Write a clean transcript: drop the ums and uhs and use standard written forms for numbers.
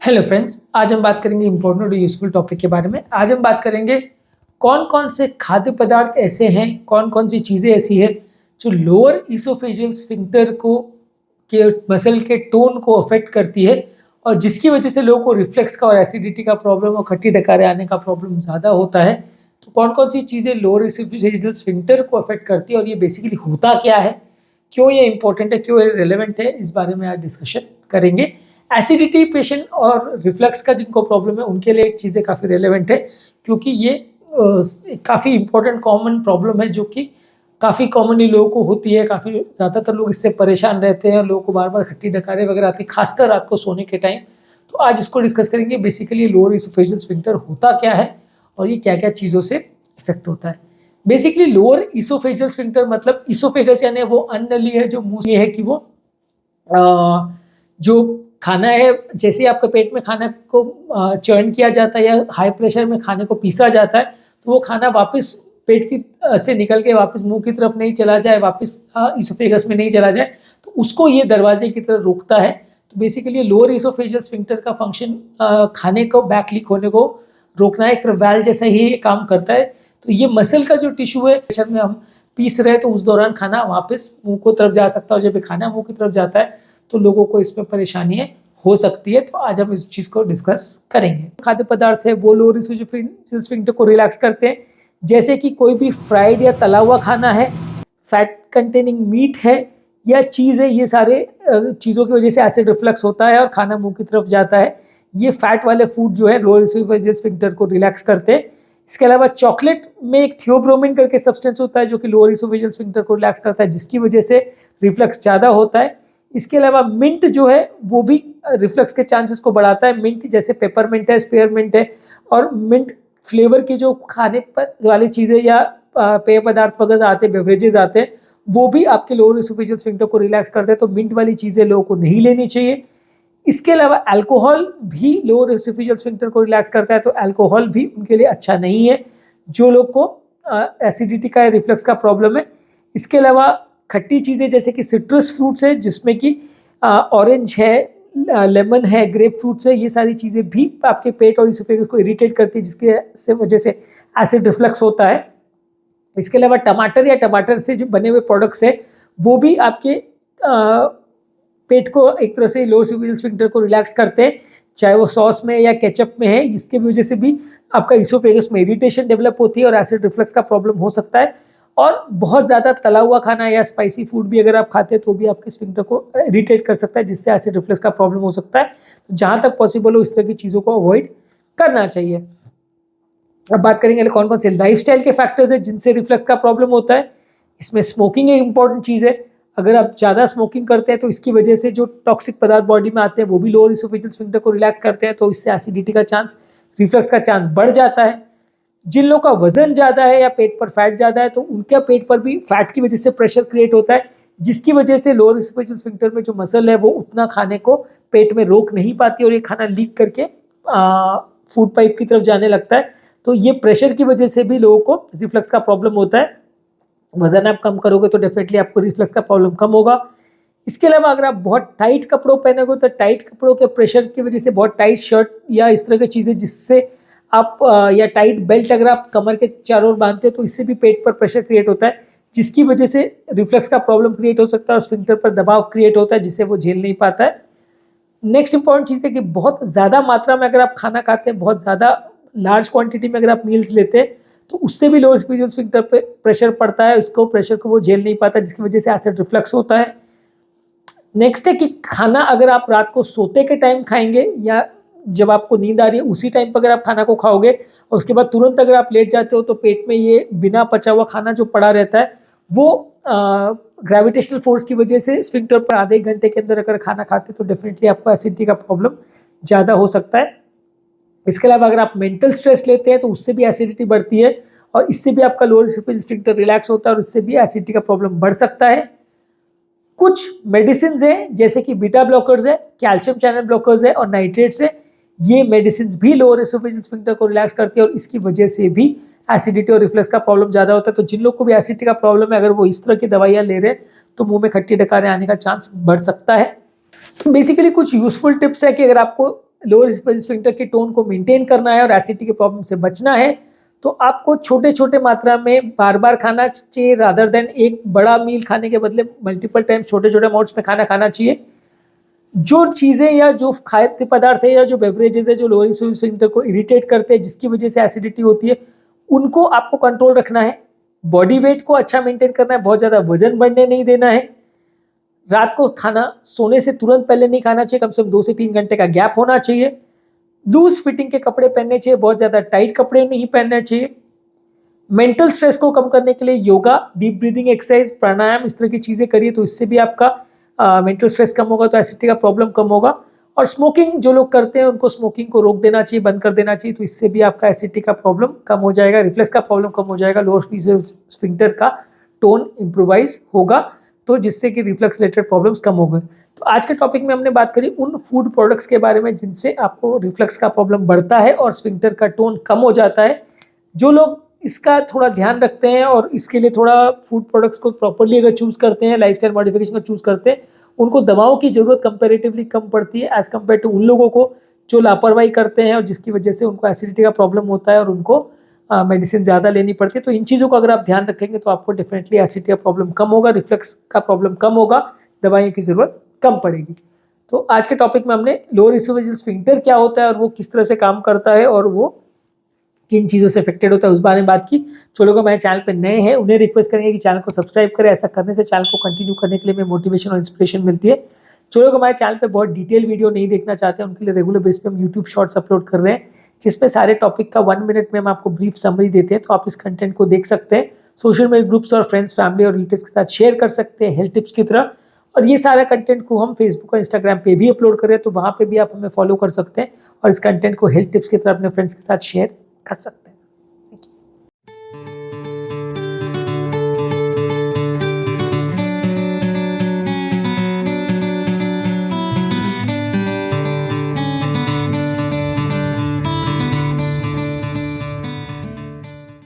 Hello friends, आज हम बात करेंगे इंपॉर्टेंट और यूजफुल टॉपिक के बारे में। आज हम बात करेंगे कौन कौन से खाद्य पदार्थ ऐसे हैं, कौन कौन सी चीज़ें ऐसी है जो लोअर इसोफेजियल स्फिंक्टर को के मसल के टोन को अफेक्ट करती है और जिसकी वजह से लोगों को रिफ्लेक्स का और एसिडिटी का प्रॉब्लम और खट्टी डकारे आने का प्रॉब्लम ज़्यादा होता है। तो कौन कौन सी चीज़ें लोअर इसोफेजियल स्फिंक्टर को अफेक्ट करती है और ये बेसिकली होता क्या है, क्यों ये इंपॉर्टेंट है, क्यों ये रिलेवेंट है, इस बारे में आज डिस्कशन करेंगे। एसिडिटी पेशेंट और रिफ्लक्स का जिनको प्रॉब्लम है उनके लिए एक चीज़ें काफ़ी रेलेवेंट है, क्योंकि ये काफ़ी इंपॉर्टेंट कॉमन प्रॉब्लम है जो कि काफ़ी कॉमनली लोगों को होती है। काफ़ी ज़्यादातर लोग इससे परेशान रहते हैं और लोगों को बार बार खट्टी डकारे वगैरह आती है, खासकर रात को सोने के टाइम। तो आज इसको डिस्कस करेंगे। बेसिकली लोअर इसोफेजियल स्फिंक्टर होता क्या है और ये क्या क्या चीज़ों से इफेक्ट होता है। बेसिकली लोअर इसोफेजियल स्फिंक्टर मतलब इसोफेगस यानी वो अन्नली है जो मुंह है कि वो जो खाना है, जैसे आपके पेट में खाना को चर्न किया जाता है या हाई प्रेशर में खाने को पीसा जाता है तो वो खाना वापस पेट की से निकल के वापस मुंह की तरफ नहीं चला जाए, वापस इसोफेगस में नहीं चला जाए, तो उसको ये दरवाजे की तरफ रोकता है। तो बेसिकली लोअर इसोफेजियल स्फिंक्टर का फंक्शन खाने को बैक लीक होने को रोकना है। एक वैल जैसा ही काम करता है। तो ये मसल का जो टिश्यू है, प्रेशर में हम पीस रहे हैं तो उस दौरान खाना वापस मुंह को तरफ जा सकता है, और जब खाना मुंह की तरफ जाता है तो लोगों को इसमें परेशानियां हो सकती है। तो आज हम इस चीज़ को डिस्कस करेंगे। खाद्य पदार्थ है वो लोअर इसोफेजियल स्फिंक्टर को रिलैक्स करते हैं, जैसे कि कोई भी फ्राइड या तला हुआ खाना है, फैट कंटेनिंग मीट है या चीज़ है, ये सारे चीज़ों की वजह से एसिड रिफ्लक्स होता है और खाना मुंह की तरफ जाता है। ये फैट वाले फूड जो है लोअर इसोफेजियल स्फिंक्टर को रिलैक्स करते हैं। इसके अलावा चॉकलेट में एक थियोब्रोमिन करके सब्सटेंस होता है जो कि लोअर इसोफेजियल स्फिंक्टर को रिलैक्स करता है, जिसकी वजह से रिफ्लक्स ज़्यादा होता है। इसके अलावा मिंट जो है वो भी रिफ्लक्स के चांसेस को बढ़ाता है। मिंट जैसे पेपरमिंट है, स्पेयरमिंट है, और मिंट फ्लेवर की जो खाने पर वाली चीज़ें या पेय पदार्थ वगैरह आते हैं, बेवरेजेस आते हैं, वो भी आपके लोअर इसोफेजियल स्फिंक्टर को रिलैक्स करते हैं। तो मिंट वाली चीज़ें लोगों को नहीं लेनी चाहिए। इसके अलावा अल्कोहल भी लोअर इसोफेजियल स्फिंक्टर को रिलैक्स करता है, तो अल्कोहल भी उनके लिए अच्छा नहीं है जो लोग को एसिडिटी का या रिफ्लक्स का प्रॉब्लम है। इसके अलावा खट्टी चीज़ें जैसे कि सिट्रस फ्रूट्स है, जिसमें कि ऑरेंज है, लेमन है, ग्रेप फ्रूट्स है, ये सारी चीज़ें भी आपके पेट और इसोफेगस को इरिटेट करती है, जिसके वजह से एसिड रिफ्लक्स होता है। इसके अलावा टमाटर या टमाटर से जो बने हुए प्रोडक्ट्स है वो भी आपके पेट को एक तरह से लोअर इसोफेजियल स्फिंक्टर को रिलैक्स करते हैं, चाहे वो सॉस में या केचप में है। इसके वजह से भी आपका इसोफेगस में इरिटेशन डेवलप होती है और एसिड रिफ्लक्स का प्रॉब्लम हो सकता है। और बहुत ज़्यादा तला हुआ खाना या स्पाइसी फूड भी अगर आप खाते हैं तो भी आपके स्फिंक्टर को इरिटेट कर सकता है, जिससे एसिड रिफ्लक्स का प्रॉब्लम हो सकता है। तो जहाँ तक पॉसिबल हो इस तरह की चीज़ों को अवॉइड करना चाहिए। अब बात करेंगे कौन कौन से लाइफस्टाइल के फैक्टर्स है जिनसे रिफ्लक्स का प्रॉब्लम होता है। इसमें स्मोकिंग एक इंपॉर्टेंट चीज़ है। अगर आप ज़्यादा स्मोकिंग करते हैं तो इसकी वजह से जो टॉक्सिक पदार्थ बॉडी में आते हैं वो भी लोअर इसोफेजियल स्फिंक्टर को रिलैक्स करते हैं, तो इससे एसिडिटी का चांस, रिफ्लक्स का चांस बढ़ जाता है। जिन लोगों का वजन ज़्यादा है या पेट पर फैट ज़्यादा है तो उनके पेट पर भी फैट की वजह से प्रेशर क्रिएट होता है, जिसकी वजह से लोअर इसोफेजियल स्फिंक्टर में जो मसल है वो उतना खाने को पेट में रोक नहीं पाती और ये खाना लीक करके फूड पाइप की तरफ जाने लगता है। तो ये प्रेशर की वजह से भी लोगों को रिफ्लक्स का प्रॉब्लम होता है। वजन आप कम करोगे तो डेफिनेटली आपको रिफ्लक्स का प्रॉब्लम कम होगा। इसके अलावा अगर आप बहुत टाइट कपड़ों पहनोगे तो टाइट कपड़ों के प्रेशर की वजह से, बहुत टाइट शर्ट या इस तरह की चीज़ें जिससे आप या टाइट बेल्ट अगर आप कमर के चारों ओर बांधते हो तो इससे भी पेट पर प्रेशर क्रिएट होता है, जिसकी वजह से रिफ्लक्स का प्रॉब्लम क्रिएट हो सकता है और स्फिंक्टर पर दबाव क्रिएट होता है जिससे वो झेल नहीं पाता है। नेक्स्ट इंपॉर्टेंट चीज़ है कि बहुत ज़्यादा मात्रा में अगर आप खाना खाते हैं, बहुत ज़्यादा लार्ज क्वांटिटी में अगर आप मील्स लेते हैं तो उससे भी लोअर इसोफेजियल स्फिंक्टर पे प्रेशर पड़ता है, उसको प्रेशर को वो झेल नहीं पाता, जिसकी वजह से एसिड रिफ्लक्स होता है। नेक्स्ट है कि खाना अगर आप रात को सोते के टाइम खाएंगे या जब आपको नींद आ रही है उसी टाइम पर अगर आप खाना को खाओगे और उसके बाद तुरंत अगर आप लेट जाते हो तो पेट में ये बिना पचा हुआ खाना जो पड़ा रहता है वो ग्रेविटेशनल फोर्स की वजह से स्फिंक्टर पर आधे घंटे के अंदर अगर खाना खाते तो डेफिनेटली आपको एसिडिटी का प्रॉब्लम ज़्यादा हो सकता है। इसके अलावा अगर आप मेंटल स्ट्रेस लेते हैं तो उससे भी एसिडिटी बढ़ती है और इससे भी आपका लोअर इसोफेजियल स्फिंक्टर रिलैक्स होता है और इससे भी एसिडिटी का प्रॉब्लम बढ़ सकता है। कुछ मेडिसिन है जैसे कि बीटा ब्लॉकर्स है, कैल्शियम चैनल ब्लॉकर्स है और नाइट्रेट्स है, ये मेडिसिन भी लोअर इसोफेजियल स्फिंक्टर को रिलैक्स करती है और इसकी वजह से भी एसिडिटी और रिफ्लक्स का प्रॉब्लम ज़्यादा होता है। तो जिन लोग को भी एसिडिटी का प्रॉब्लम है, अगर वो इस तरह की दवाइयाँ ले रहे हैं तो मुंह में खट्टी डकारे आने का चांस बढ़ सकता है। तो बेसिकली कुछ यूजफुल टिप्स है कि अगर आपको लोअर स्फिंक्टर के टोन को मेंटेन करना है और एसिडिटी के प्रॉब्लम से बचना है, तो आपको छोटे छोटे मात्रा में बार बार खाना चाहिए, रादर देन एक बड़ा मील खाने के बदले मल्टीपल टाइम्स छोटे छोटे अमाउंट्स में खाना खाना चाहिए। जो चीज़ें या जो खाद्य पदार्थ है या जो बेवरेजेस है जो लोअर स्फिंक्टर को इरिटेट करते हैं, जिसकी वजह से एसिडिटी होती है, उनको आपको कंट्रोल रखना है। बॉडी वेट को अच्छा मेंटेन करना है, बहुत ज़्यादा वजन बढ़ने नहीं देना है। रात को खाना सोने से तुरंत पहले नहीं खाना चाहिए, कम से कम 2 से 3 घंटे का गैप होना चाहिए। लूज फिटिंग के कपड़े पहनने चाहिए, बहुत ज़्यादा टाइट कपड़े नहीं पहनने चाहिए। मेंटल स्ट्रेस को कम करने के लिए योगा, डीप ब्रीदिंग एक्सरसाइज, प्राणायाम, इस तरह की चीज़ें करिए, तो इससे भी आपका मेंटल स्ट्रेस कम होगा, तो एसिडिटी का प्रॉब्लम कम होगा। और स्मोकिंग जो लोग करते हैं उनको स्मोकिंग को रोक देना चाहिए, बंद कर देना चाहिए, तो इससे भी आपका एसिडिटी का प्रॉब्लम कम हो जाएगा, रिफ्लेक्स का प्रॉब्लम कम हो जाएगा, लोअर स्फिंक्टर का टोन इम्प्रोवाइज होगा, तो जिससे कि रिफ्लेक्स रिलेटेड प्रॉब्लम्स कम हो गए। तो आज के टॉपिक में हमने बात करी उन फूड प्रोडक्ट्स के बारे में जिनसे आपको रिफ्लेक्स का प्रॉब्लम बढ़ता है और स्फिंक्टर का टोन कम हो जाता है। जो लोग इसका थोड़ा ध्यान रखते हैं और इसके लिए थोड़ा फूड प्रोडक्ट्स को प्रॉपरली अगर चूज़ करते हैं, लाइफस्टाइल मॉडिफिकेशन को चूज़ करते हैं, उनको दवाओं की ज़रूरत कंपैरेटिवली कम पड़ती है एज़ कम्पेयर टू उन लोगों को जो लापरवाही करते हैं और जिसकी वजह से उनको एसिडिटी का प्रॉब्लम होता है और उनको मेडिसिन ज़्यादा लेनी पड़ती है। तो इन चीज़ों को अगर आप ध्यान रखेंगे तो आपको डेफिनेटली एसिडिटी का प्रॉब्लम कम होगा, रिफ्लेक्स का प्रॉब्लम कम होगा, दवाइयों की ज़रूरत कम पड़ेगी। तो आज के टॉपिक में हमने लोअर इसोफेजियल स्फिंक्टर क्या होता है और वो किस तरह से काम करता है और वो किन चीज़ों से अफेक्टेड होता है उस बारे में बात की। जो लोग हमारे चैनल पे नए हैं उन्हें रिक्वेस्ट करेंगे कि चैनल को सब्सक्राइब करें, ऐसा करने से चैनल को कंटिन्यू करने के लिए हमें मोटिवेशन और इंस्पिरेशन मिलती है। जो लोग हमारे चैनल पे बहुत डिटेल वीडियो नहीं देखना चाहते हैं उनके लिए रेगुलर बेस पे हम यूट्यूब शॉर्ट्स अपलोड कर रहे हैं, जिसपे सारे टॉपिक का 1 मिनट में हम आपको ब्रीफ समरी देते हैं, तो आप इस कंटेंट को देख सकते हैं। सोशल मीडिया ग्रुप्स और फ्रेंड्स, फैमिली और रिलेटिव्स के साथ शेयर कर सकते हैं हेल्थ टिप्स की तरह। और ये सारा कंटेंट को हम फेसबुक और इंस्टाग्राम पे भी अपलोड कर रहे हैं, तो वहाँ पे भी आप हमें फॉलो कर सकते हैं और इस कंटेंट को हेल्थ टिप्स की तरह अपने फ्रेंड्स के साथ शेयर कर सकते हैं।